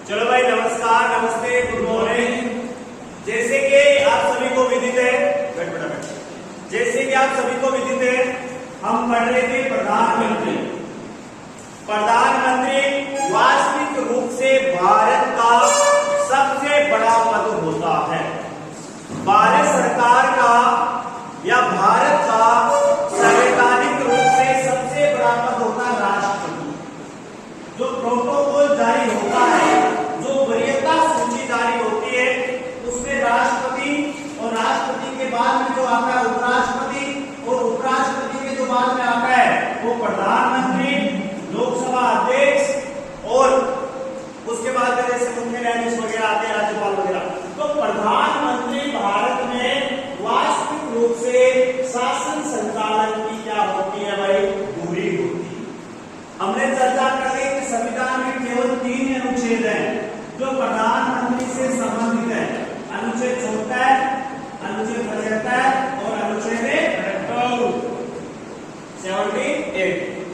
चलो भाई, नमस्कार, नमस्ते, गुड मॉर्निंग। जैसे कि आप सभी को विदित है, जैसे कि आप सभी को विदित है, हम पढ़ रहे थे प्रधानमंत्री। प्रधानमंत्री वास्तविक रूप से भारत का सबसे बड़ा पद होता है। भारत सरकार का या भारत का संवैधानिक रूप से सबसे बड़ा पद होता है राष्ट्रपति। जो प्रोटोकॉल जारी होता है, जो वरीयता सूची जारी होती है, उसमें राष्ट्रपति और राष्ट्रपति के बाद में जो आता है उपराष्ट्रपति, और उपराष्ट्रपति के जो बाद में आता है वो प्रधानमंत्री, लोकसभा अध्यक्ष, और उसके बाद में जैसे मुख्य न्यायाधीश वगैरह आते हैं, राज्यपाल वगैरह। तो प्रधानमंत्री भारत में वास्तविक रूप से शासन संचालन की क्या होती है भाई, पूरी होती है। हमने चर्चा कर ली कि संविधान में केवल 3 अनुच्छेद हैं जो प्रधानमंत्री से संबंधित है। अनुच्छेद 74, अनुच्छेद 75 और अनुच्छेद 78।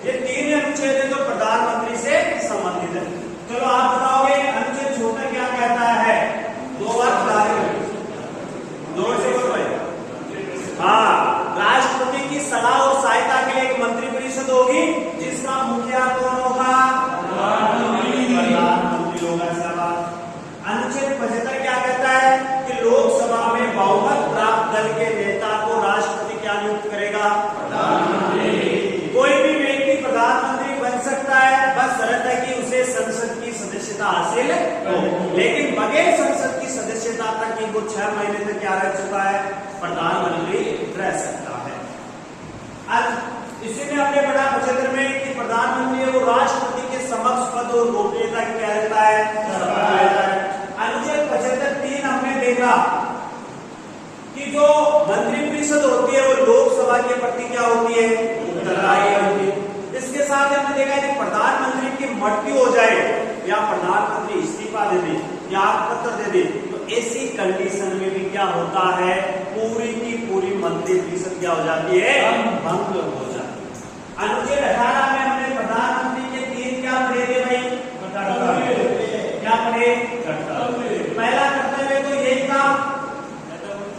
ये 3 अनुच्छेद है जो प्रधानमंत्री से संबंधित है। चलो आप बताओगे अनुच्छेद छोटा क्या कहता है? 2 बार से बोलो भाई। हाँ, राष्ट्रपति की सलाह और सहायता के लिए एक मंत्री परिषद होगी जिसका मुखिया कौन होगा? प्रधानमंत्री होगा। अनुच्छेद 75 क्या कहता है कि लोकसभा में बहुमत प्राप्त दल के नेता को राष्ट्रपति क्या नियुक्त करेगा? कोई भी व्यक्ति प्रधानमंत्री बन सकता है, बस शर्त है कि उसे संसद की सदस्यता हासिल हो। लेकिन बगैर संसद की सदस्यता तक कि वो 6 महीने तक क्या रह चुका है, प्रधानमंत्री रह सकता है। अब इसी में हमने पढ़ा 75 में कि प्रधानमंत्री वो राष्ट्रपति के समक्ष पद और गोपनीयता क्या रहता है? अनुच्छेद 75(3) हमने देखा कि जो मंत्री परिषद होती है वो लोकसभा के प्रति क्या होती है? उत्तरदायी होती है। इसके साथ हमने देखा कि प्रधानमंत्री की मृत्यु हो जाए या प्रधानमंत्री इस्तीफा दे दे या पत्र दे दे, तो ऐसी कंडीशन में भी क्या होता है, पूरी की पूरी मंत्री परिषद क्या हो जाती है? भंग हो जाती है। अनुच्छेद 18 में हमने प्रधानमंत्री के 3 क्या पढ़े थे भाई? क्या पढ़े? पहला कर्तव्य तो यही था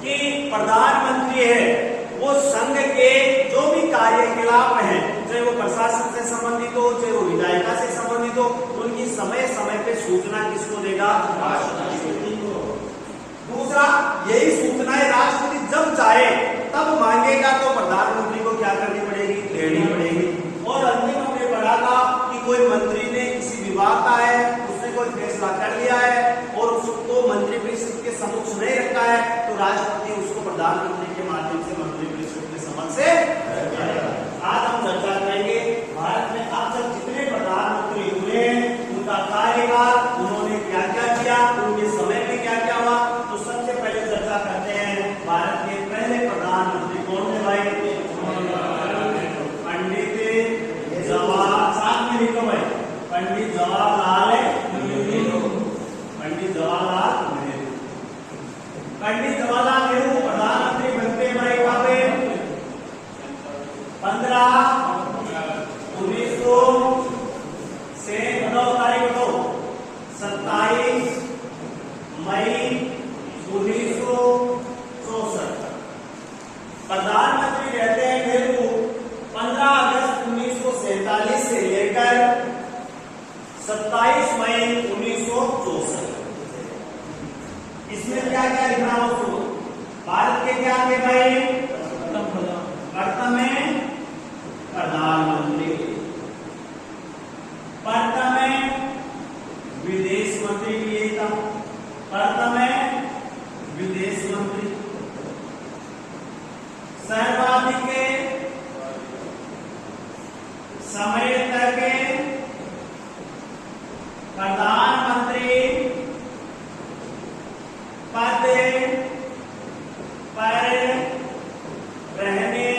कि प्रधानमंत्री है वो संघ के जो भी कार्यकलाप हैं, चाहे वो प्रशासन से संबंधित हो, चाहे वो विधायिका से संबंधित हो, उनकी समय समय पे सूचना किसको देगा? राष्ट्रपति को। दूसरा, यही सूचनाएं राष्ट्रपति जब चाहे तब मांगेगा तो प्रधानमंत्री को क्या करनी पड़ेगी? देनी पड़ेगी। और अंतिम हमने पढ़ा था कि कोई मंत्री ने किसी विभाग का है, उसने कोई फैसला कर लिया है और उसको मंत्री परिषद के समक्ष नहीं रखा है, तो राष्ट्रपति उसको प्रधानमंत्री के माध्यम से मंत्री परिषद के समक्ष से रखेगा। आज हम चर्चा करेंगे भारत में अब तक जितने प्रधानमंत्री हुए उनका कार्यकाल, उन्होंने क्या क्या किया, उनके समय में क्या क्या हुआ। तो सबसे पहले चर्चा करते हैं भारत के पहले प्रधानमंत्री कौन थे भाई? पंडित जवाहर, साथ में लिखो भाई, पंडित जवाहरलाल नेहरू। पंडित जवाहरलाल नेहरू। पंडित जवाहरलाल नेहरू प्रधानमंत्री बनते हैं भाई कहाँ पे? 15 1900 से 27 मई 1964। प्रधानमंत्री रहते हैं नेहरू 15 अगस्त 1947 से लेकर 27 मई 1964। इसमें क्या क्या लिखना हो? भारत के क्या थे भाई? प्रथम प्रधानमंत्री, प्रथम विदेश मंत्री भी यही था, प्रथम विदेश मंत्री, सर्वाधिक समय तक प्रधानमंत्री पद पर रहने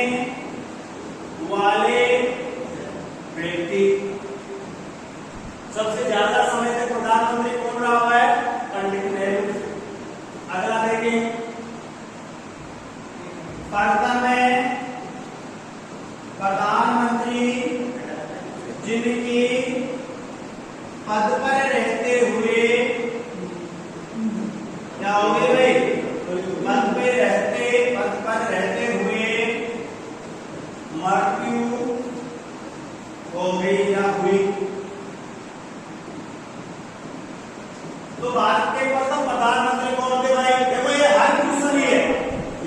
वाले व्यक्ति। सबसे ज्यादा समय तक प्रधानमंत्री कौन रहा हुआ है? पंडित नेहरू। अगला देखिए, प्रथम प्रधानमंत्री जिनकी पद पर रहते हुए हुई। तो भारत के प्रथम प्रधानमंत्री कौन थे भाई? देखो ये हर क्वेश्चन ही है,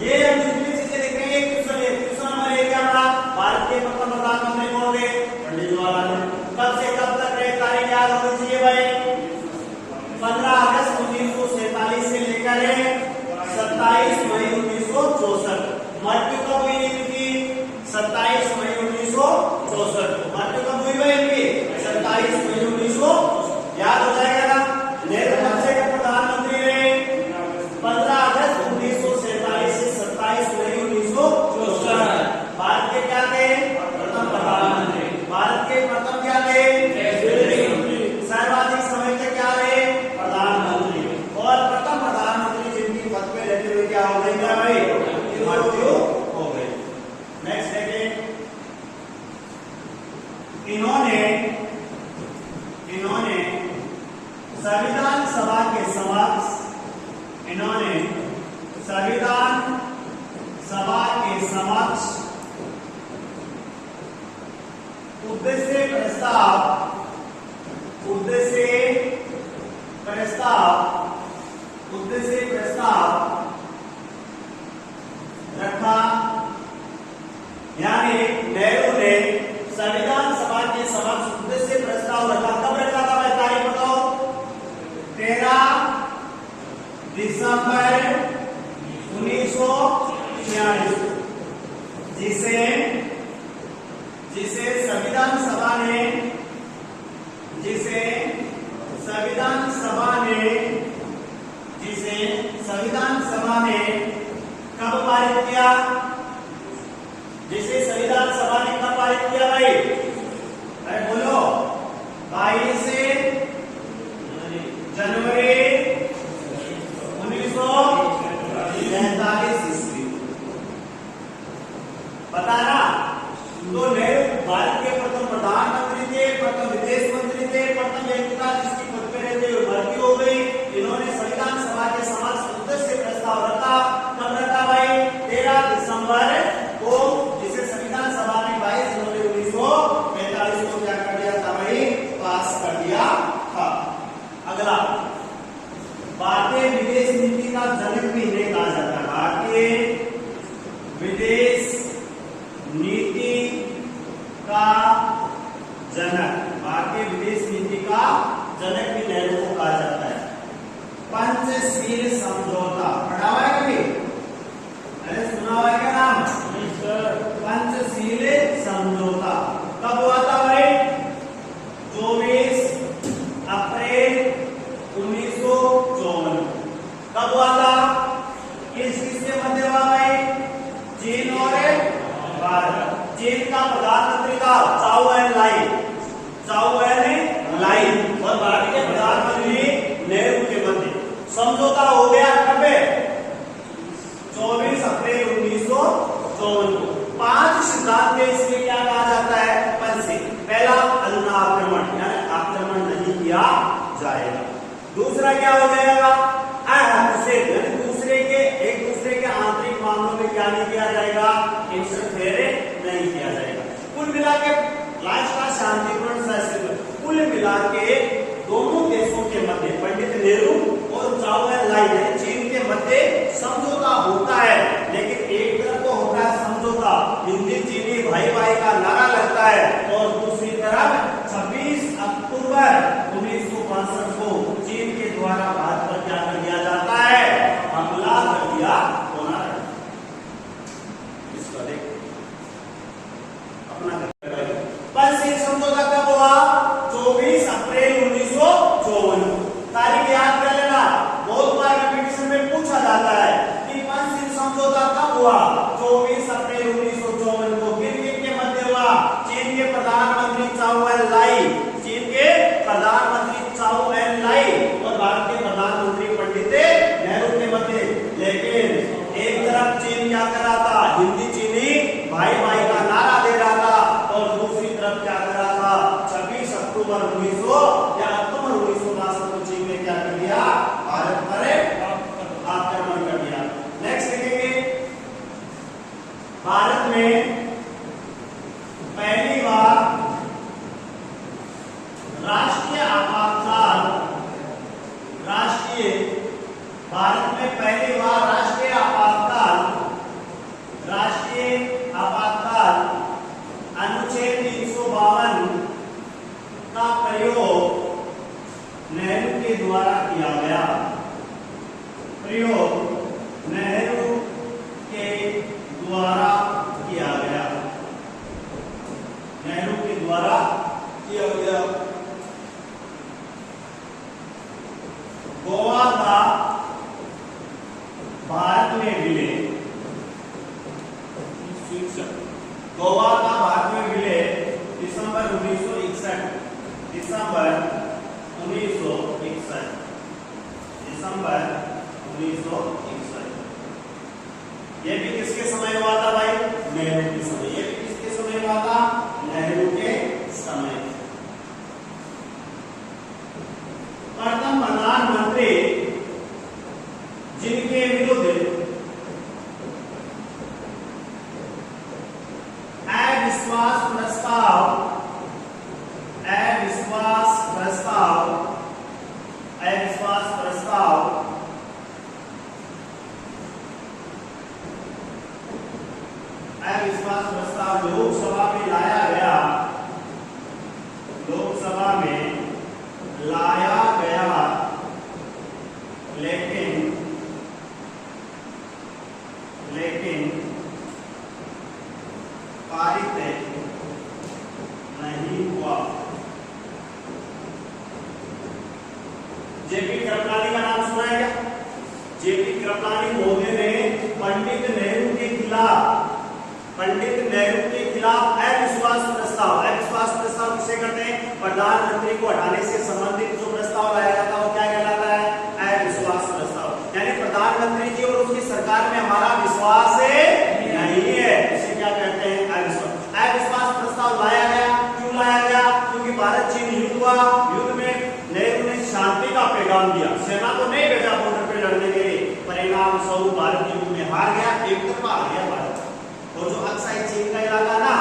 ये हम जितनी चीजें देख रहे हैं क्वेश्चन है। क्वेश्चन नंबर 1 क्या था? भारत के प्रथम प्रधानमंत्री कौन थे? पंडित जवाहरलाल नेहरू। कब से कब तक रहे? तारीख याद होनी चाहिए भाई। 15 अगस्त 1947 से लेकर 27 मई 1964। मृत्यु कब हुई इनकी? 27 मई 1964। मृत्यु कब हुई भाई इनकी? 27 मई 1964। याद हो जाएगा ना? नेहरू कब से कब प्रधानमंत्री रहे? 15 अगस्त 1947 से 27 मई 1964। भारत के क्या थे? प्रथम प्रधानमंत्री। भारत के प्रथम क्या थे? सर्वाधिक समय तक क्या रहे? प्रधानमंत्री। और प्रथम प्रधानमंत्री जिनकी पद पे रहते हुए क्या हो गई भाई? मृत्यु हो गई। नेक्स्ट देखिए, इन्होंने संविधान सभा के समक्ष उद्देश्य प्रस्ताव रखा। यानी नेहरू ने संविधान सभा के समक्ष उद्देश्य प्रस्ताव रखा। कब रखा था भाई? तारीख बताओ। 13 दिसंबर 1946। जिसे संविधान सभा ने कब पारित किया? जिसे संविधान सभा ने कब पारित किया भाई? अरे बोलो। 22 जनवरी 1943 ईस्वी। बताना। तो नेहरू भारत के प्रथम प्रधानमंत्री थे, प्रथम विदेश मंत्री थे, प्रथम व्यक्ति था जिसकी पद पे रहते हुए मृत्यु हो गई। इन्होंने संविधान सभा के समक्ष उद्देश्य प्रस्ताव रखा। कब रखा भाई? 13 दिसंबर को, जिसे संविधान सभा ने 22 जनवरी 1945 को क्या कर दिया था भाई? पास कर दिया था। अगला, भारतीय विदेश नीति का जनक भी इन्हें कहा जाता है। भारतीय विदेश नीति का जनक भी नेहरू को कहा जाता है। पंचशील समझौता पढ़ा हुआ है कभी? अरे सुना हुआ है क्या नाम? पंचशील समझौता कब हुआ था भाई? 24 अप्रैल 1954। कब हुआ था? किसके मध्य हुआ भाई? चीन और भारत। चीन का प्रधानमंत्री था चाओ एन लाई और भारत के प्रधानमंत्री नेहरू के मध्य समझौता हो गया। कब? 24 अप्रैल 1954 को। 5 सिद्धांत थे, इसमें क्या कहा जाता है? पंचशील। पहला, अन्न आक्रमण, यानी आक्रमण नहीं किया जाएगा। दूसरा क्या हो जाएगा? हस्तक्षेप, यानी एक दूसरे के आंतरिक मामलों में क्या नहीं किया जाएगा? इंटरफेयर नहीं किया जाएगा। कुल मिला के लास्ट का शांतिपूर्ण सहस्त्र, कुल मिला के दोनों देशों के मध्य पंडित नेहरू और चाओ एन लाई चीन के मध्य समझौता होता है। लेकिन एक तरफ तो होता है समझौता, हिंदी चीनी भाई भाई का नारा लगता है, और दूसरी तरफ 26 अक्टूबर 1962 को चीन के द्वारा भारत पर क्या कर दिया जाता है? हमला कर दिया होना है। इसका देख अपना पंचशील समझौता कब हुआ? 24 अप्रैल 1954। तारीख याद कर लेना, बहुत बार रिपीटिशन में पूछा जाता है कि पंचशील समझौता कब हुआ? 24 अप्रैल 1954 को। किन के मध्य हुआ? चीन के प्रधानमंत्री चाओ एन लाई और भारत के प्रधानमंत्री पंडित नेहरू के मध्य। लेकिन एक तरफ चीन क्या कर रहा था? हिंदी चीनी भाई भाई का नारा दे रहा था, और दूसरी तरफ क्या कर रहा था? 26 अक्टूबर 1962 को चीन ने क्या कर दिया? भारत पर आक्रमण कर दिया। नेक्स्ट देखेंगे, भारत में पहली बार राष्ट्रीय आपातकाल, राष्ट्रीय भारत में पहली बार राष्ट्रीय आपातकाल अनुच्छेद 352 का प्रयोग नेहरू के द्वारा किया गया। प्रयोग नेहरू के द्वारा किया गया। नेहरू के द्वारा किया गया। गोवा का भारत में विलय, गोवा का भारत में विलय दिसंबर 1961, दिसंबर 1961, दिसंबर 1961। ये भी किसके समय हुआ था भाई? नेहरू के समय। ये भी किसके समय हुआ था? नेहरू के समय। प्रथम प्रधानमंत्री जिनके विरुद्ध अविश्वास प्रस्ताव लोकसभा में लाया गया, लोकसभा में लाया गया, लेकिन पारित नहीं हुआ। जेपी कृपलानी का नाम सुना है क्या? जेपी कृपलानी महोदय ने पंडित नेहरू के खिलाफ अविश्वास प्रस्ताव किसे करते हैं? प्रधानमंत्री को हटाने से संबंधित जो प्रस्ताव लाया जाता है वो क्या कहलाता है? अविश्वास प्रस्ताव। यानी प्रधानमंत्री जी और उसकी सरकार में हमारा विश्वास नहीं है, इसे क्या कहते हैं? अविश्वास प्रस्ताव लाया गया। क्यों लाया गया? क्योंकि भारत चीन युद्ध हुआ। युद्ध में नेहरू ने शांति का पैगाम दिया, सेना को नहीं भेजा बॉर्डर पे लड़ने के लिए। परिणाम स्वरूप भारत युद्ध में हार गया, एक तरफा हार गया भारत। और जो अक्साई चीन का इलाका ना,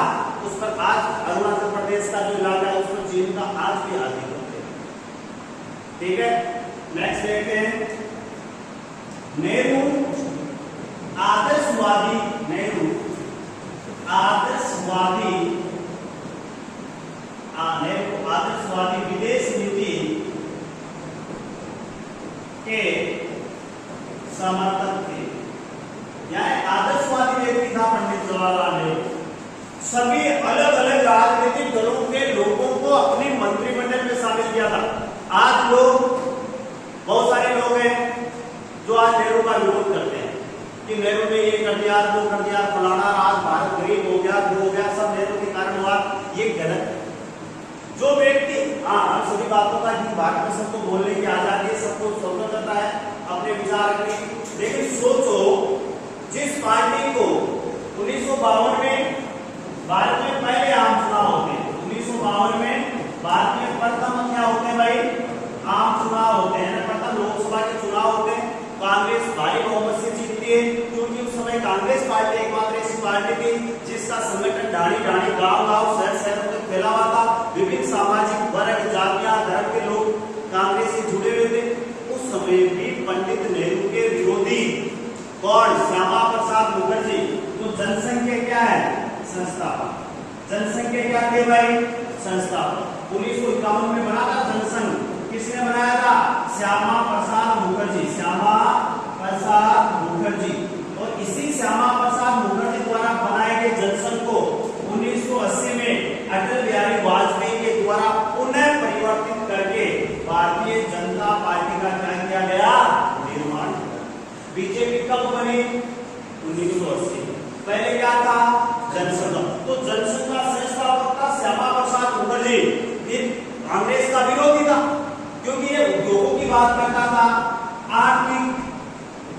उस पर आज अरुणाचल प्रदेश का जो इलाका है उस पर चीन का आज भी आधिपत्य है। ठीक है, नेक्स्ट देखते हैं। नेहरू आदर्शवादी विदेश नीति के समर्थक थे। यानी आदर्शवादी व्यक्ति था पंडित जवाहरलाल नेहरू। सभी अलग अलग राजनीतिक दलों के लोगों को अपनी मंत्रिमंडल में शामिल किया था। आज बहुत सारे लोग हैं जो आज नेहरू का विरोध करते हैं कि नेहरू ने ये कर दिया, वो कर दिया, फलाना, आज भारत गरीब हो गया, वो हो गया, सब नेहरू के कारण हुआ। ये गलत है। जो व्यक्ति सभी बातों का भारत में सबको बोलने की आजादी है, सबको स्वतंत्रता है अपने विचार की। लेकिन सोचो, जिस पार्टी को 1952 में भारत में पहले आम चुनाव होते हैं, 1952 में भारत में प्रथम क्या होते हैं भाई? आम चुनाव होते हैं, प्रथम लोकसभा के चुनाव होते हैं। कांग्रेस भारी बहुमत से जीतती है, क्योंकि उस समय कांग्रेस पार्टी एकमात्र ऐसी पार्टी थी जिसका संगठन ढाणी गांव-गांव, शहर-शहर में फैला हुआ था। विभिन्न सामाजिक वर्ग, जातियां, धर्म के लोग कांग्रेस से जुड़े हुए थे। उस समय भी पंडित नेहरू के विरोधी कौन? श्यामा प्रसाद मुखर्जी। तो जनसंघ के क्या है? संस्थापक। जनसंघ के क्या थे भाई? संस्थापक। 1951 में बना था जनसंघ। किसने बनाया था? श्यामा प्रसाद मुखर्जी। श्यामा प्रसाद मुखर्जी। और इसी श्यामा प्रसाद मुखर्जी द्वारा बनाए गए जनसंघ को 1980 में अटल बिहारी वाजपेयी के द्वारा पुनः परिवर्तित करके भारतीय जनता पार्टी का क्या किया गया? निर्माण। बीजेपी कब बनी? 1980। पहले क्या था? जनसंघ। तो जनसंघ का संस्थापक था श्यामा प्रसाद मुखर्जी। ये कांग्रेस का विरोधी था, क्योंकि ये उद्योगों की बात करता था, आर्थिक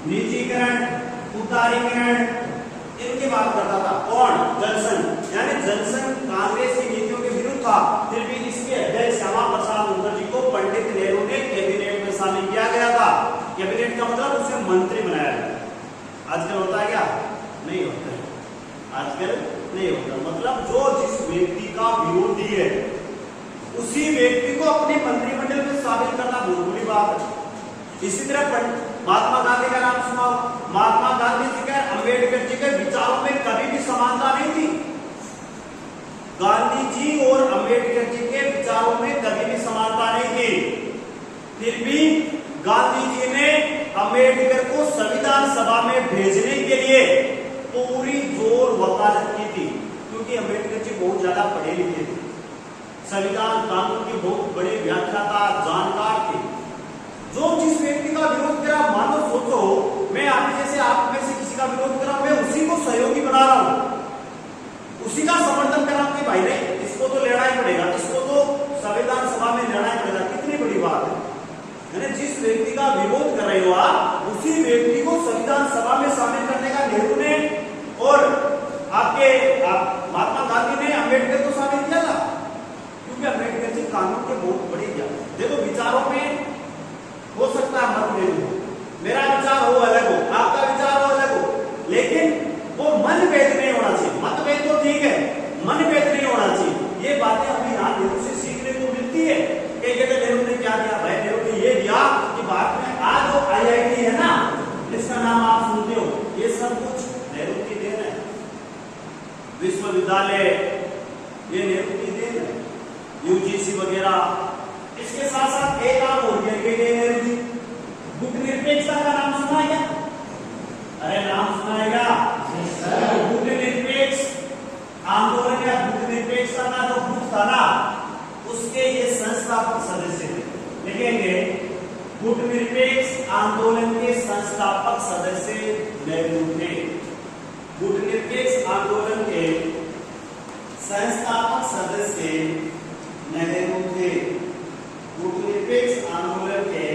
निजीकरण, उदारीकरण, इनकी बात करता था। कौन? जनसंघ। यानी जनसंघ कांग्रेस की नीतियों के विरुद्ध था। फिर भी इसके अध्यक्ष श्यामा प्रसाद मुखर्जी को पंडित नेहरू ने कैबिनेट में शामिल किया गया था। कैबिनेट का मतलब उसे मंत्री बनाया गया। आजकल होता है क्या? नहीं होता है। आजकल नहीं होता। मतलब जो जिस व्यक्ति का विरोधी है उसी व्यक्ति को अपने मंत्रिमंडल में शामिल करना बहुत बड़ी बात है। इसी तरह महात्मा गांधी का नाम सुना। महात्मा गांधी जी का अंबेडकर जी के विचारों में कभी भी समानता नहीं थी। गांधी जी और अंबेडकर जी के विचारों में कभी भी समानता नहीं थी। फिर भी गांधी जी ने अंबेडकर को संविधान सभा में भेजने के लिए पूरी जोर वकालत की थी, क्योंकि अंबेडकर जी बहुत ज्यादा पढ़े लिखे थे, संविधान कानून के बहुत बड़े व्याख्याता जानकार थे। जो जिस व्यक्ति का विरोध करा, मानो सोचो मैं आप जैसे आप में से किसी का विरोध कर रहा हूं, मैं उसी को सहयोगी बना रहा हूं, उसी का समर्थन कर रहा हूं कि भाई नहीं इसको तो लेना ही पड़ेगा, इसको तो संविधान सभा में लेना ही पड़ेगा। कितनी बड़ी बात है। यानी जिस व्यक्ति का विरोध कर रहे हो आप, उसी व्यक्ति को संविधान सभा में शामिल करने का नेहरू ने और महात्मा गांधी ने अंबेडकर को शामिल किया था, क्योंकि अंबेडकर जी कानून के बहुत बड़े ज्ञान। देखो विचारों में हो सकता है मतभेद हो, मेरा विचार हो अलग हो, आपका विचार हो अलग हो, लेकिन वो मनभेद नहीं होना चाहिए। मतभेद तो ठीक है, मनभेद नहीं होना चाहिए। ये बातें हमें यहाँ नेहरू से सीखने को मिलती है। कई कहते नेहरू ने क्या दिया, भाई नेहरू ने ये दिया कि भारत में आज जो IIT है ना, इसका नाम आप सुनते हो, ये सब कुछ नेहरू की देन है। विश्वविद्यालय ये नेहरू की देन है, UGC वगैरह। इसके साथ साथ एक काम और किया नेहरू जी, गुटनिरपेक्षता का नाम सुना है क्या? अरे नाम सुना है क्या? गुटनिरपेक्ष आंदोलन या गुटनिरपेक्षता का जो गुट था ना, उसके ये संस्थापक सदस्य थे। लिखेंगे गुटनिरपेक्ष आंदोलन के संस्थापक सदस्य नेहरू थे। गुटनिरपेक्ष आंदोलन के संस्थापक सदस्य नेहरू थे। गुटनिरपेक्ष आंदोलन के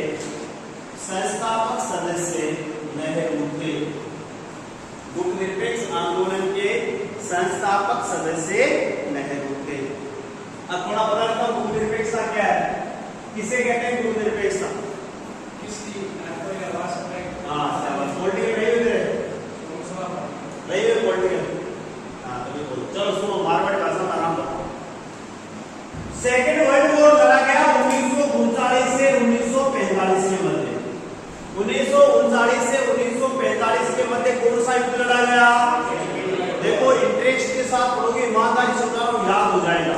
संस्थापक सदस्य नेहरू थे। गुटनिरपेक्ष आंदोलन के संस्थापक सदस्य नेहरू थे। अब थोड़ा बता देता हूं गुटनिरपेक्षता क्या है, किसे कहते हैं गुटनिरपेक्षता? हाँ पॉलिटिकल रही हुई पॉलिटिकल। हाँ तभी बोलो, चलो सुनो मारवाड़ी भाषा में आराम बताओ। सेकेंड वर्ल्ड वॉर लड़ा गया 1939 से 1945 के मध्य। 1939 से 1945 के मध्य कौन सा युद्ध लड़ा गया? देखो इंटरेस्ट के साथ पढ़ोगे, ईमानदारी से याद हो जाएगा।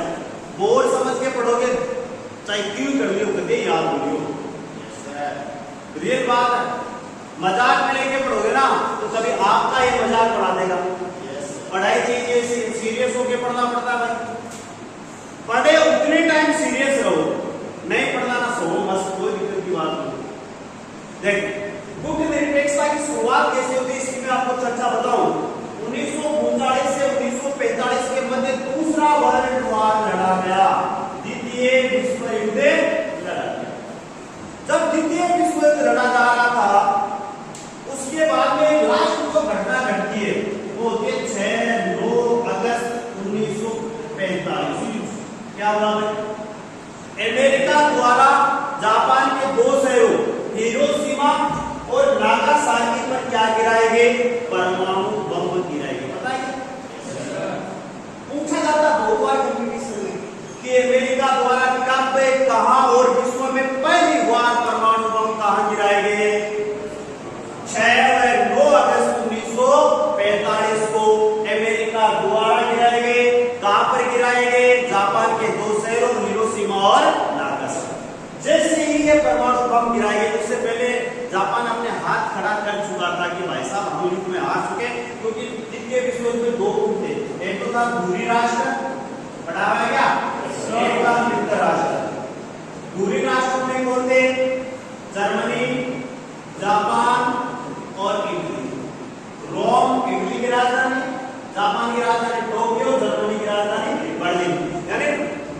बोर्ड समझ के पढ़ोगे, चाहे क्यों कर लियो कभी याद हो लियो। रियल बात है। मजाक में लेके पढ़ोगे ना तो कभी आपका ये मजाक पढ़ा देगा। पढ़ाई चाहिए सीरियस होके पढ़ना पड़ता है भाई। पढ़े उतने टाइम सीरियस रहो, नहीं पढ़ना ना सो मस्त, कोई दिक्कत की बात नहीं। देख गुटनिरपेक्षता की शुरुआत कैसे होती है इसकी मैं आपको चर्चा बताऊं। 1939 से 1945 के मध्य दूसरा वर्ल्ड वॉर लड़ा गया, द्वितीय विश्व युद्ध लड़ा गया। जब द्वितीय विश्व युद्ध लड़ा जा रहा था, उसके बाद में लास्ट जो घटना घटती है वो होती है 6-9 अगस्त 1945। क्या हुआ भाई? अमेरिका द्वारा जापान के दो शहरों हिरोशिमा और नागासाकी पर क्या गिराए गए? परमाणु बम गिराए गए। पता है पूछा जाता बहुत बार कंपटीशन में कि अमेरिका द्वारा कहां और विश्व में पहली बार परमाणु बम कहां गिराए गए? 6-9 अगस्त 1945 को अमेरिका द्वारा गिराए गए। कहां पर गिराए गए? जापान के दो शहरों हिरोशिमा और नागासाकी। जैसे ही ये परमाणु बम गिराए गए, उससे पहले जापान अपने हाथ खड़ा कर चुका था कि भाई साहब हम युद्ध में हार चुके, क्योंकि द्वितीय विश्व युद्ध में दो गुट थे। एक तो था धुरी राष्ट्र, पढ़ा है क्या? एक था मित्र राष्ट्र। धुरी राष्ट्र में कौन थे? जर्मनी, जापान और इटली। रोम इटली की राजधानी, जापान की राजधानी टोक्यो, जर्मनी की राजधानी बर्लिन। यानी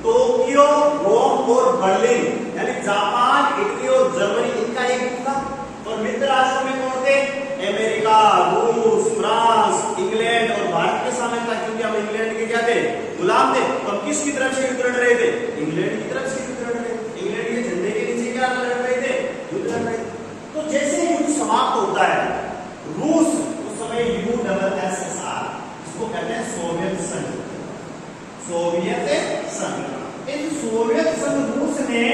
टोक्यो, रोम और बर्लिन, यानी जापान, इटली और जर्मनी, इनका एक गुट था। और मित्र राष्ट्र में कौन थे? अमेरिका, रूस, फ्रांस, इंग्लैंड और भारत के शामिल था, क्योंकि हम इंग्लैंड के क्या थे? गुलाम थे। तो हम किसकी तरफ से युद्ध लड़ रहे थे? इंग्लैंड की तरफ से युद्ध लड़ रहे थे। इंग्लैंड के झंडे के नीचे क्या लड़ रहे थे? युद्ध लड़ रहे थे। तो जैसे युद्ध समाप्त होता है, रूस उस समय USSR, इसको कहते हैं सोवियत संघ। सोवियत संघ, इस सोवियत संघ रूस ने ने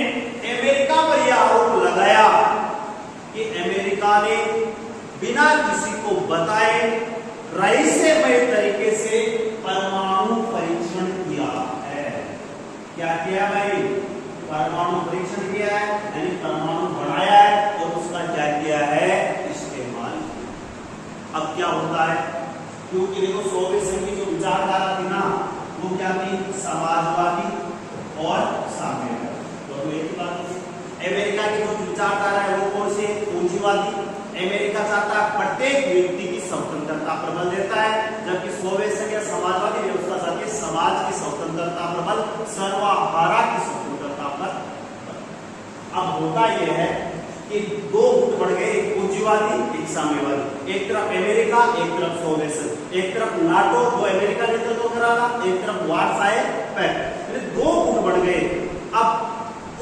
अमेरिका पर यह आरोप लगाया कि अमेरिका ने बिना किसी को बताए रहस्यमय तरीके से परमाणु परीक्षण किया है। क्या किया भाई? परमाणु परीक्षण किया है, यानी परमाणु बनाया है और उसका क्या किया है? इस्तेमाल। अब क्या होता है, क्योंकि देखो सोवियत संघ की जो विचारधारा थी ना, वो क्या थी? समाजवादी और साम्यवादी। तो एक ही बात है। अमेरिका की जो विचारधारा है वो कौन सी? पूंजीवादी। अमेरिका चाहता है प्रत्येक व्यक्ति की स्वतंत्रता प्रबल देता है, जबकि सोवियत संघ समाजवादी व्यवस्था चाहती है समाज की स्वतंत्रता प्रबल, सर्वहारा की स्वतंत्रता पर। अब होता यह है कि दो गुट बढ़ गए, एक पूंजीवादी एक साम्यवादी। एक तरफ अमेरिका, एक तरफ सोवियत संघ, एक तरफ नाटो जो अमेरिका नेतृत्व कर रहा था, एक तरफ वार्साए पैक्ट। दो गुट बढ़ गए। अब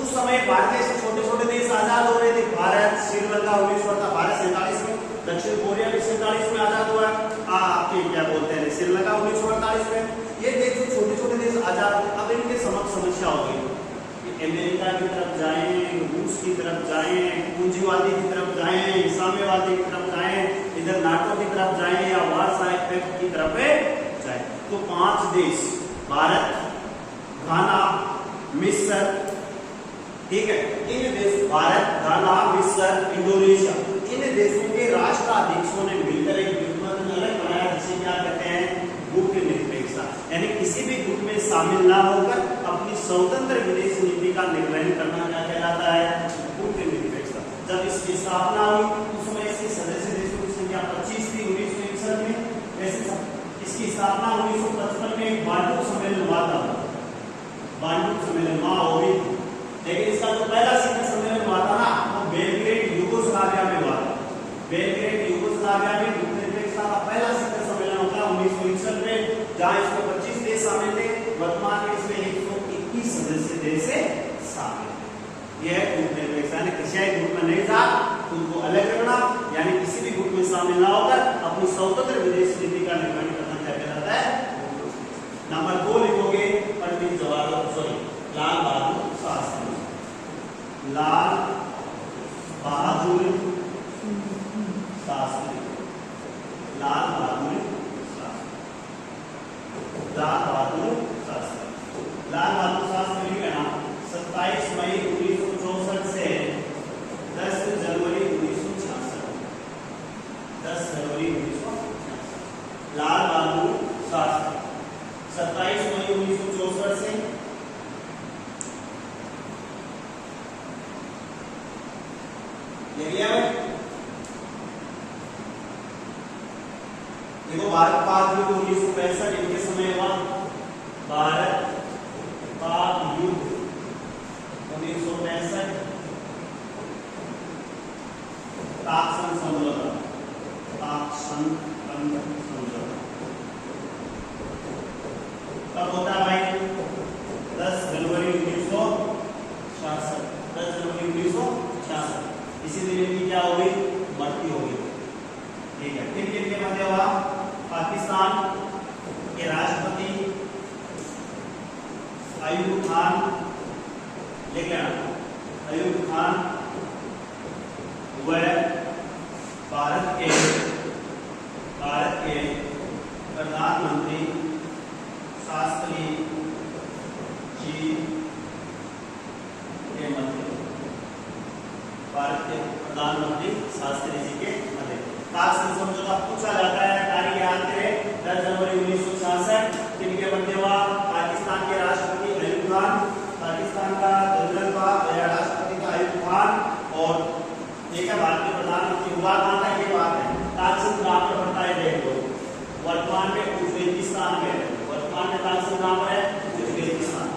उस समय भारत से छोटे छोटे देश आजाद हो रहे थे। भारत, श्रीलंका 1947 भारत 47 में, दक्षिण कोरिया भी 47 में आजाद हुआ। आपके क्या बोलते हैं श्रीलंका 1948 में। ये देश जो छोटे छोटे देश आजाद, अब इनके समक्ष समस्या हो गई कि अमेरिका की तरफ जाएं, रूस की तरफ जाएं, पूंजीवादी की तरफ जाएं, साम्यवादी की तरफ जाएं, इधर नाटो की तरफ जाएं या वार्साए पैक्ट की तरफ जाएं। तो 5 देश, भारत, घाना, मिस्र, ठीक है, इन देश भारत, घाना, मिस्र, इंडोनेशिया, इन देशों के राष्ट्राध्यक्षों ने मिलकर एक युद्धमंत्र बनाया जिसे क्या कहते हैं? गुट निरपेक्षता। यानी किसी भी गुट में शामिल ना होकर अपनी स्वतंत्र विदेश नीति का निर्वहन करना क्या कहलाता है? गुट निरपेक्षता। जब इसकी स्थापना हुई उस समय इसके सदस्य देशों की संख्या 25 थी 1961 में। वैसे इसकी स्थापना 1955 में एक बांडुक सम्मेलन हुआ था। बांडुक सम्मेलन वहां हो गई, लेकिन इसका जो पहला शिखर सम्मेलन हुआ था ना, वो बेलग्रेड यूगोस्लाविया में हुआ था। बेलग्रेड यूगोस्लाविया में गुट निरपेक्षता का पहला शिखर सम्मेलन होता है 1961 में, जहां इसमें 25 देश शामिल थे। वर्तमान में इसमें 121 सदस्य देश शामिल हैं। यह गुट निरपेक्षता, यानी किसी एक गुट में नहीं था, खुद को अलग रखना, यानी किसी भी गुट में शामिल ना होकर अपनी स्वतंत्र विदेश नीति का निर्वहन करना क्या कहलाता है? नंबर 2 लिखोगे पंडित जवाहरलाल लाल बहादुर शास्त्री। लाल बहादुर शास्त्री, लाल बहादुर शास्त्री, लाल बहादुर शास्त्री, लाल बहादुर शास्त्री का नाम 27 मई 1964 से 10 जनवरी 1966, 10 जनवरी 1966, लाल बहादुर शास्त्री 27 मई 1964 से देखो भारत पाक युद्ध 1965 इनके समय हुआ। भारत पाक युद्ध 1965, ताकसन समझौता, ताकसन समझौता कब होता है भाई? 10 जनवरी 1966, 10 जनवरी 1966। इसी दिन इनकी क्या हो गई? मृत्यु हो गई। ठीक है, फिर किनके मध्य हुआ? पाकिस्तान के राष्ट्रपति अयूब खान, लिख लेना, अयूब खान व भारत के प्रधानमंत्री शास्त्री जी के मध्य, भारत के प्रधानमंत्री शास्त्री जी के मध्य ताकसन समझौता पूछा जाता है। तारीख याद करें 10 जनवरी 1966। किनके मध्य हुआ? पाकिस्तान के राष्ट्रपति अयूब खान, पाकिस्तान का जनरल का राष्ट्रपति का अयूब खान, और एक भारत के प्रधानमंत्री हुआ कहां था? ये बात है ताकसन कहां पर पड़ता है? देखो वर्तमान में उज्बेकिस्तान में, वर्तमान में ताकसन कहां पर है? उज्बेकिस्तान।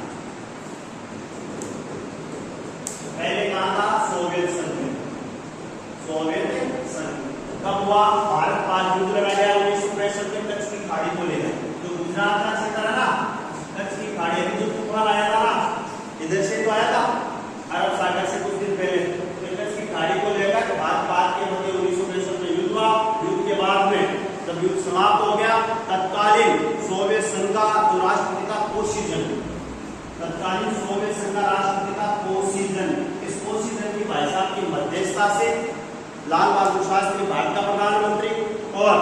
पहले कहां था? सोवियत संघ में, सोवियत संघ। कब हुआ? भारत पाक युद्ध लगा गया 1965 में, कच्छ की खाड़ी को लेकर। जो गुजरात का क्षेत्र है ना, कच्छ की खाड़ी, अभी जो तूफान आया था ना, इधर से तो आया था अरब सागर से कुछ दिन पहले, तो कच्छ की खाड़ी को लेकर भारत पाक के मध्य 1965 में युद्ध हुआ। युद्ध के बाद में जब युद्ध समाप्त हो गया, तत्कालीन सोवियत संघ का जो राष्ट्रपति था कोशिजिन, तत्कालीन सोवियत संघ का राष्ट्रपति था कोशिजिन, शासित, लाल बहादुर शास्त्री भारत का प्रधानमंत्री, और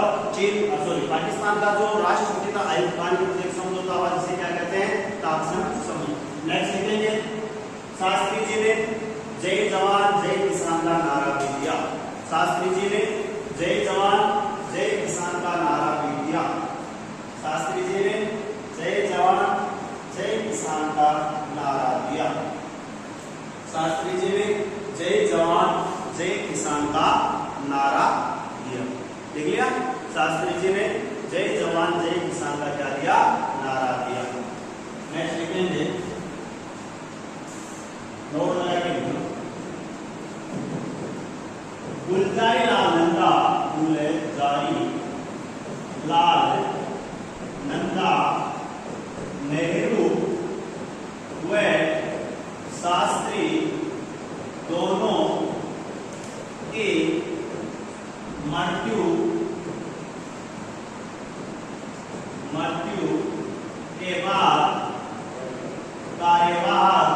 पाकिस्तान का जो राष्ट्रपति था अयूब खान के प्रति समझौता हुआ, जिसे क्या कहते हैं, ताकसम समझौता। नेक्स्ट लिखेंगे, शास्त्री जी ने जय जवान जय किसान का नारा भी दिया। शास्त्री जी ने जय जवान जय किसान का नारा भी दिया। शास्त्री जी ने जय जवान जय किसान का नारा दिया। शास्त्री जी ने जय जवान जय किसान का नारा दिया। देख लिया, शास्त्री जी ने जय जवान जय किसान का क्या दिया, नारा दिया। नेक्स्ट लिखेंगे, नोट लगाएंगे, गुलजारी लाल नंदा, गुलजारी लाल नंदा नेहरू व शास्त्री दोनों की मृत्यु के बाद कार्यवाहक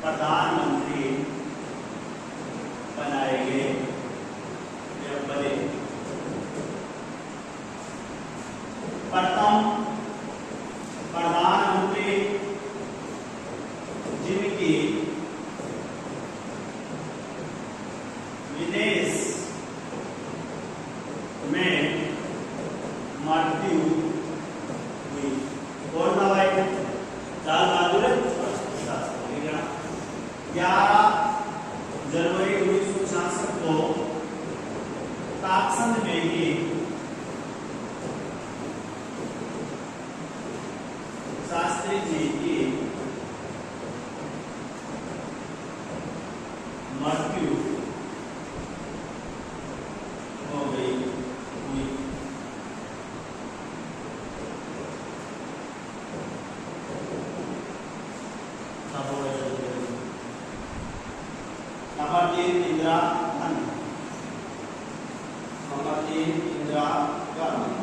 प्रधानमंत्री बनाए गए। प्रथम प्रधानमंत्री जिनकी विदेश में मृत्यु हुई, कौन था भाई, लाल बहादुर शास्त्री। 11 जनवरी 1966 को ताकसंद में ही शास्त्री जी की मृत्यु हो गई हुई। Number 3 Indira Gandhi. Number 3 Indira Gandhi.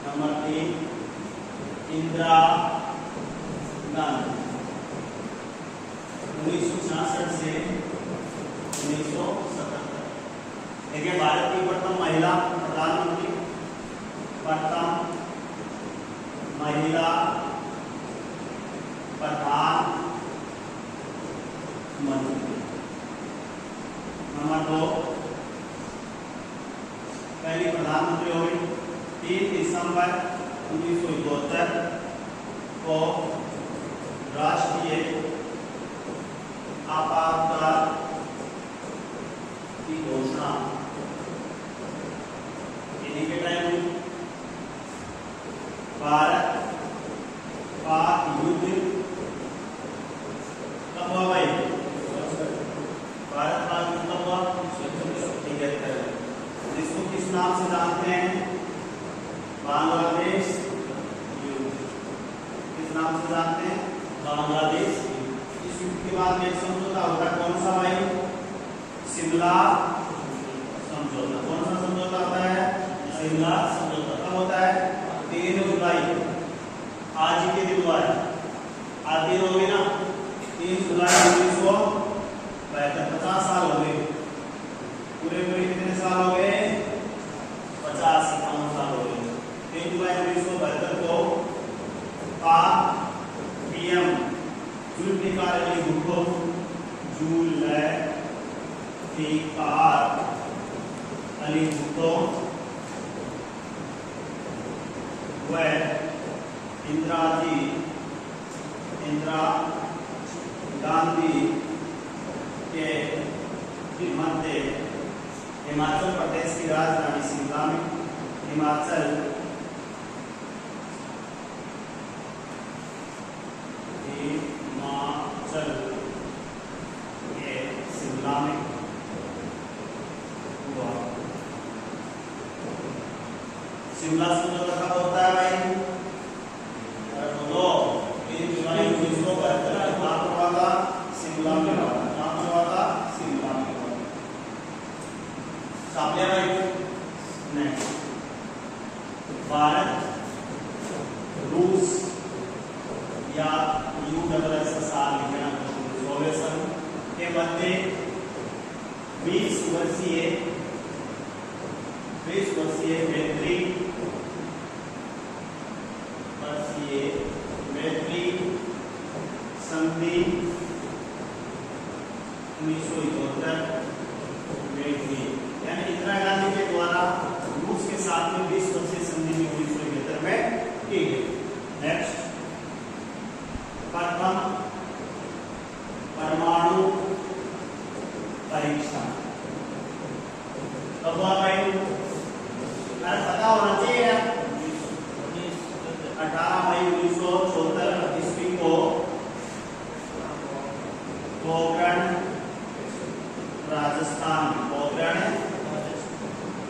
Number 3 Indira Gandhi 1966 से 1977। देखिए, भारत की प्रथम महिला प्रधानमंत्री, प्रथम महिला प्रधानमंत्री। नंबर 2 पहली प्रधानमंत्री हो गई 3 दिसंबर 1972 को राष्ट्रीय आपातकाल की घोषणा इन्हीं के टाइम हुई। भारत पाक युद्ध कब हुआ भाई, भारत पाक युद्ध कब हुआ, 1973। इसको किस नाम से जानते हैं, बांग्लादेश युद्ध। किस नाम से जानते हैं, बांग्लादेश। इस युद्ध के बाद में समझौता होता है, कौन सा भाई, शिमला समझौता। कौन सा समझौता होता है, शिमला समझौता। कब होता है, 3 जुलाई, आज ही के दिन हुआ है। आज दिन हो गई ना, 3 जुलाई 1972। 50 साल हो गए, पूरे कितने साल हो गए, 50-51 साल हो गए। 3 जुलाई 1972 को पाक पीएम जुल्फिकार अली भुट्टो, जुल्फिकार अली भुट्टो व इंदिरा गांधी के मध्य हिमाचल प्रदेश की राजधानी शिमला में, हिमाचल के शिमला में हुआ। शिमला समझौता कब होता है भाई, बोलो, 3 जुलाई 1972 कहाँ हुआ था, शिमला में हुआ। कहाँ हुआ था, शिमला में हुआ। सामने भाई नेक्स्ट भारत रूस या USSR लिखना सोवियत संघ के मध्य 20 वर्षीय मैत्री संधि 1972 में हुई, यानी इंदिरा गांधी के द्वारा रूस के साथ में 20 वर्षीय संधि 1972 में की गई। नेक्स्ट, प्रथम परमाणु परीक्षण कब हुआ भाई? पता होना चाहिए। 18 मई 1974 ईस्वी को पोखरण राजस्थान पोखरण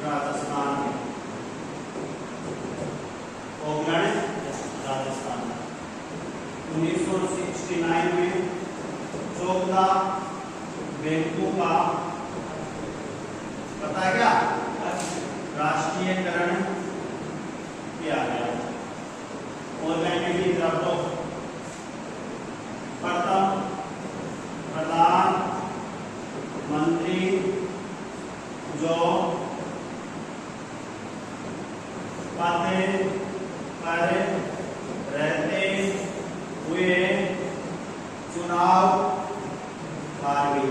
राजस्थान 1969 में चोपड़ा बैंकों का पता है क्या राष्ट्रीयकरण किया गया। ऑनलाइन की तरफ प्रथम प्रधानमंत्री जो पद पर रहते हुए चुनाव हार गई।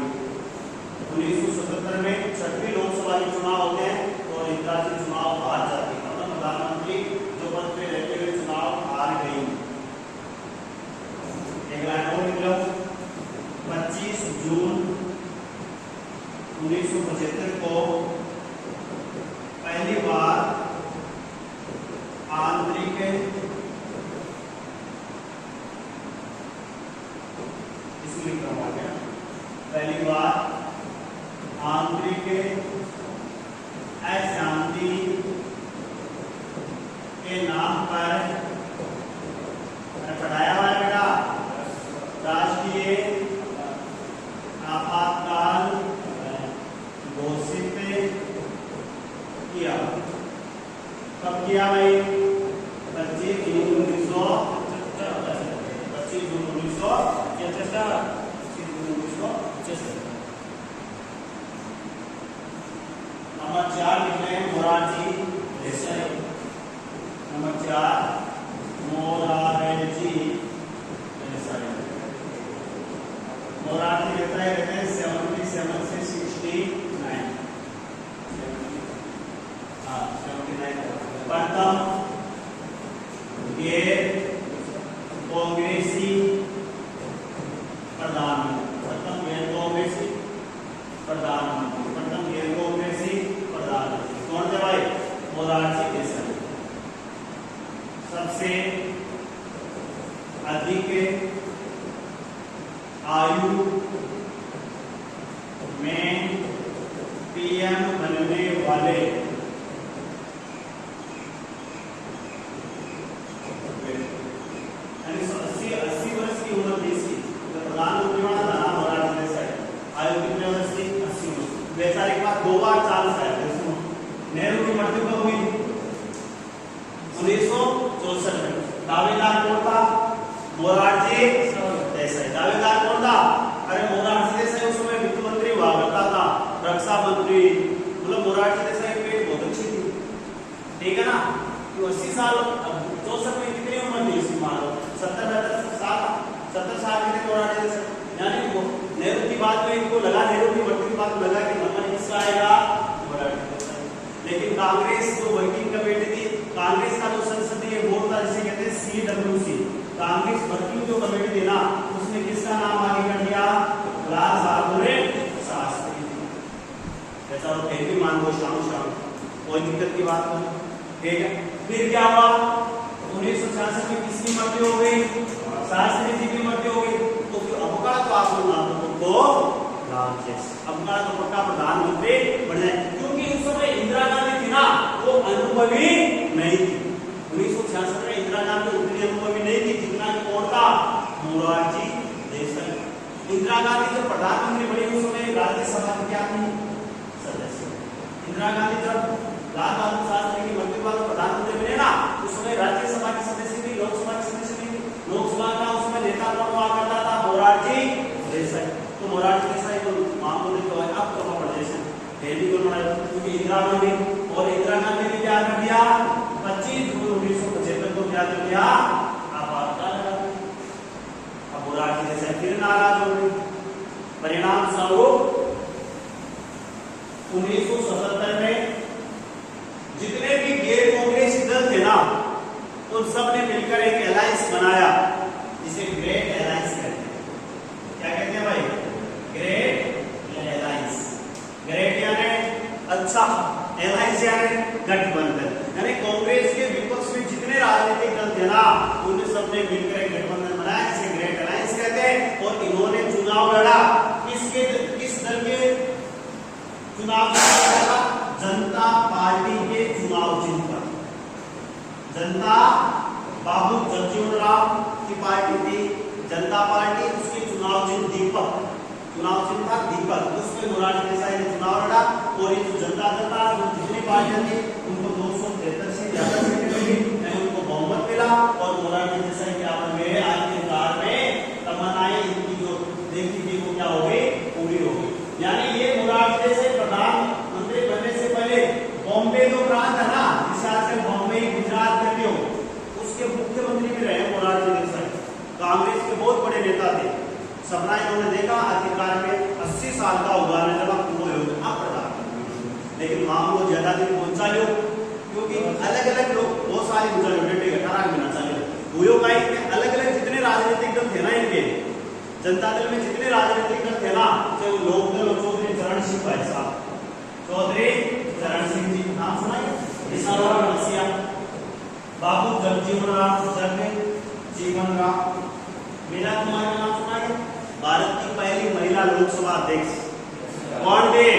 1977 में 6वीं लोकसभा के चुनाव होते हैं और इंदिरा जी चुनाव हार जाती है। प्रधानमंत्री जो पद पे रहते हुए चुनाव हार गई। एक लाइन और निकलो, 25 जून 1975 को पहली बार आंतरिक इसमें क्या गया, पहली बार आंतरिक अशांति के नाम पर पढ़ाया हुआ है बेटा राष्ट्रीय आपातकाल घोषित किया। कब किया भाई? 25 जून 1975। नंबर 4 लिख रहे हैं मोरारजी देसाई। नंबर 4 मोरारजी देसाई। मोरारजी देसाई रहते हैं 77 से 69। हाँ 79। प्रथम गैर कांग्रेसी प्रधानमंत्री। प्रथम गैर कांग्रेसी प्रधानमंत्री कौन थे भाई? मोरारजी देसाई। सबसे अधिक आयु में पीएम बनने वाले यानी 80 वर्ष की उम्र थी इसकी। प्रधानमंत्री बना था ना मोरारजी देसाई। आयु कितने वर्ष थी? 80 वर्ष। बेचारे के बाद 2 बार चांस आया। नेहरू की मृत्यु कब हुई? 1964 में। दावेदार कौन था? मोरारजी देसाई। दावेदार कौन था? अरे मोरारजी देसाई उस समय वित्त मंत्री हुआ करता था, रक्षा मंत्री। मतलब मोरारजी देसाई की पेट बहुत अच्छी थी, ठीक है ना? तो 80 साल 64 में कितनी उम्र थी इसकी? मान लो 70 साल के थे मोरारजी देसाई। यानी नेहरू की बात में इनको लगा, नेहरू की मृत्यु की बात में लगा कि नंबर किसका आएगा? मोरारजी देसाई। लेकिन कांग्रेस जो वर्किंग कमेटी थी, कांग्रेस का जो संसदीय बोर्ड था जिसे कहते हैं CWC, कांग्रेस वर्किंग जो कमेटी थी ना, उसने किसका नाम आगे कर दिया? लाल बहादुर शास्त्री। ऐसा वो कहीं भी मान लो शाम कोई दिक्कत की बात नहीं, ठीक है। फिर क्या हुआ? 1966 में किसकी मृत्यु हो गई? शास्त्री जी की मृत्यु हो गई। तो फिर अबका तो आप लोग नाम तो अबका तो पक्का प्रधानमंत्री बन जाए, क्योंकि उस समय इंदिरा गांधी थी ना, वो अनुभवी नहीं थी। 1966 में इंदिरा गांधी उतनी अनुभवी नहीं थी जितना कि कौन था? मोरारजी देसाई। इंदिरा गांधी जब प्रधानमंत्री बनी उस समय राज्यसभा की क्या थी? सदस्य। इंदिरा गांधी जब लाल बहादुर शास्त्री की मृत्यु के बाद प्रधानमंत्री बने ना, उसमें राज्यसभा की सदस्य थी, लोकसभा की सदस्य थी। लोकसभा का उसमें नेता कौन हुआ करता था? मोरारजी देसाई। तो मोरारजी देसाई को मामूली तो है अब तो प्रदेश है भी कौन बनाया? क्योंकि इंदिरा गांधी, और इंदिरा गांधी ने क्या कर दिया? 25 जून 1975 को क्या कर दिया? आपातकाल लगा दिया। अब मोरारजी देसाई फिर नाराज हो गए। परिणाम स्वरूप 1977 में जितने भी गैर कांग्रेसी दल थे ना, उन सब ने मिलकर एक अलायंस बनाया जिसे ग्रेट अलायंस कहते हैं। क्या कहते हैं भाई? Great alliance. ग्रेट यानी अच्छा, अलायंस यानी गठबंधन। यानी कांग्रेस के विपक्ष में जितने राजनीतिक दल थे ना, उन सब ने मिलकर एक गठबंधन बनाया जिसे ग्रेट अलायंस कहते हैं। और इन्होंने चुनाव लड़ा। किस दल के चुनाव लड़ा? जनता पार्टी के चुनाव चिन्ह पर। जनता बाबू जगजीवन राम की पार्टी थी जनता पार्टी, उसके चुनाव चिन्ह दीपक, चुनाव चिन्ह था दीपक। उसमें मोरारजी देसाई ने चुनाव लड़ा और ये जो जनता दल था, जो जितनी पार्टियां थी उनको 273 से ज्यादा सीटें मिली, उनको बहुमत मिला। और मोरारजी देसाई क्या बन गए? आखिरकार में तमन्नाएं इनकी जो देखी थी वो क्या हो गई? पूरी हो गई। यानी ये मोरारजी देसाई प्रधानमंत्री बनने से पहले बॉम्बे जो प्रांत है ना, जिसे आजकल बॉम्बे गुजरात कहते हो, उसके मुख्यमंत्री भी रहे मोरारजी देसाई। कांग्रेस के बहुत बड़े नेता थे। सपना इन्होंने देखा, आखिरकार में 80 साल का उगाने जब पूरे हो गए प्रधानमंत्री। लेकिन वहां वो ज्यादा दिन पहुंचा लो, क्योंकि अलग अलग लोग बहुत सारे गुजर 18 महीना चाले हुए में अलग अलग जितने राजनीतिक दल थे ना, इनके जनता दल में जितने राजनीतिक दल थे ना, चाहे वो लोक दल, चौधरी चरण सिंह भाई साहब, चौधरी चरण सिंह जी नाम सुना है, बाबू जगजीवन राम, मीरा कुमारी का नाम सुना है? भारत की पहली महिला लोकसभा अध्यक्ष कौन थे?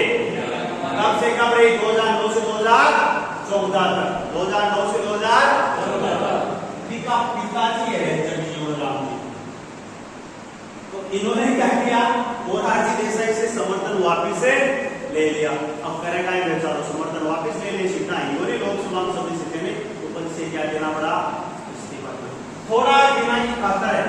कब से कब रही? 2009 से 2014 तक। 2009 से 2014 तक। पिताजी है जगजीवन राम जी। तो इन्होंने क्या किया? मोरारजी देसाई से समर्थन वापिस से ले लिया। अब करेगा बेचारा, समर्थन वापिस ले ले, सीटा इन्होंने लोकसभा में सभी सीटें में ऊपर से क्या देना पड़ा? इस्तीफा। थोड़ा बिना ही खातर है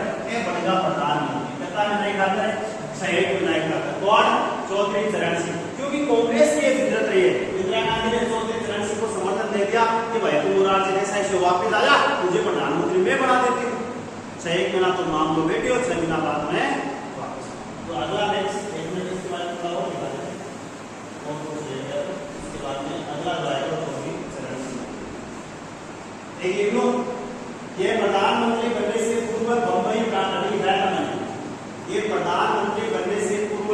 बनेगा प्रधानमंत्री, पता नहीं खाता है, सही नहीं खाता। कौन? चौधरी चरण सिंह। क्योंकि कांग्रेस की फितरत रही है, इंदिरा गांधी ने चौधरी चरण सिंह को समर्थन दे दिया कि भाई तू मोरारजी देसाई से वापिस आ जा, तुझे प्रधानमंत्री मैं बना देती हूँ। 6 महीना तो मांग लो बेटी, और 6 महीना बाद में वापस। तो अगला नेक्स्ट एक मिनट इसके बाद थोड़ा और दिखा दें, और कुछ इसके बाद में अगला जाएगा चौधरी चरण सिंह। देखिए लोग, ये प्रधानमंत्री बनने से पूर्व बंबई प्रांत अभी है ना, ये प्रधानमंत्री बनने से पूर्व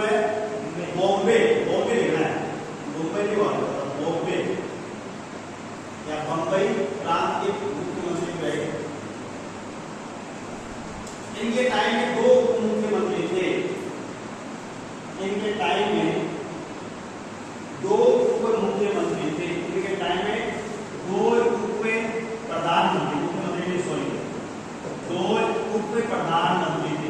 बॉम्बे लिखना है, मुंबई नहीं हुआ, बॉम्बे या बंबई प्रांत के मुख्यमंत्री रहे। इनके टाइम में 2 मुख्यमंत्री थे। इनके टाइम में 2 उप मुख्यमंत्री थे। इनके टाइम में 2 उप प्रधानमंत्री, दो उप प्रधानमंत्री थे।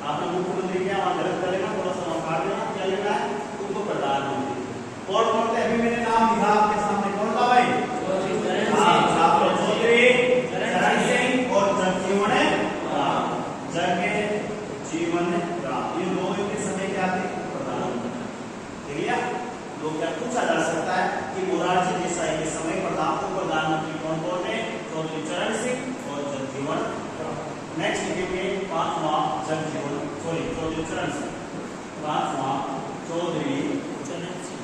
आपने मुख्यमंत्री क्या वहां गलत करेगा, थोड़ा सा काट देना, क्या लिखना है? उप प्रधानमंत्री। कौन कौन थे? अभी मैंने नाम लिखा आपके सामने, कौन था भाई? चौधरी चरण सिंह और जगजीवन राम। ये दो इनके समय क्या थे? प्रधानमंत्री। ठीक है, लोग क्या पूछा जा सकता है कि मोरारजी देसाई के समय प्रधानमंत्री कौन कौन थे? चौधरी चरण सिंह और जगजीवन। नेक्स्ट लिखेंगे 5वां चौधरी चरण सिंह। 5वां चौधरी चरण सिंह।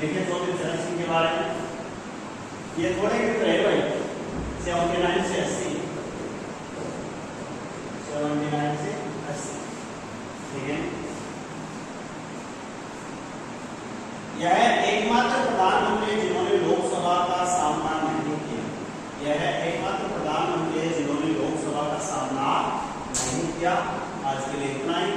देखिए चौधरी चरण सिंह के बारे में, ये थोड़े रहे भाई 79 से 80, 79 से 80। ठीक है, यह एकमात्र प्रधानमंत्री जिन्होंने लोकसभा का सामना नहीं किया। यह एकमात्र प्रधानमंत्री है जिन्होंने लोकसभा का सामना नहीं किया। आज के लिए इतना ही।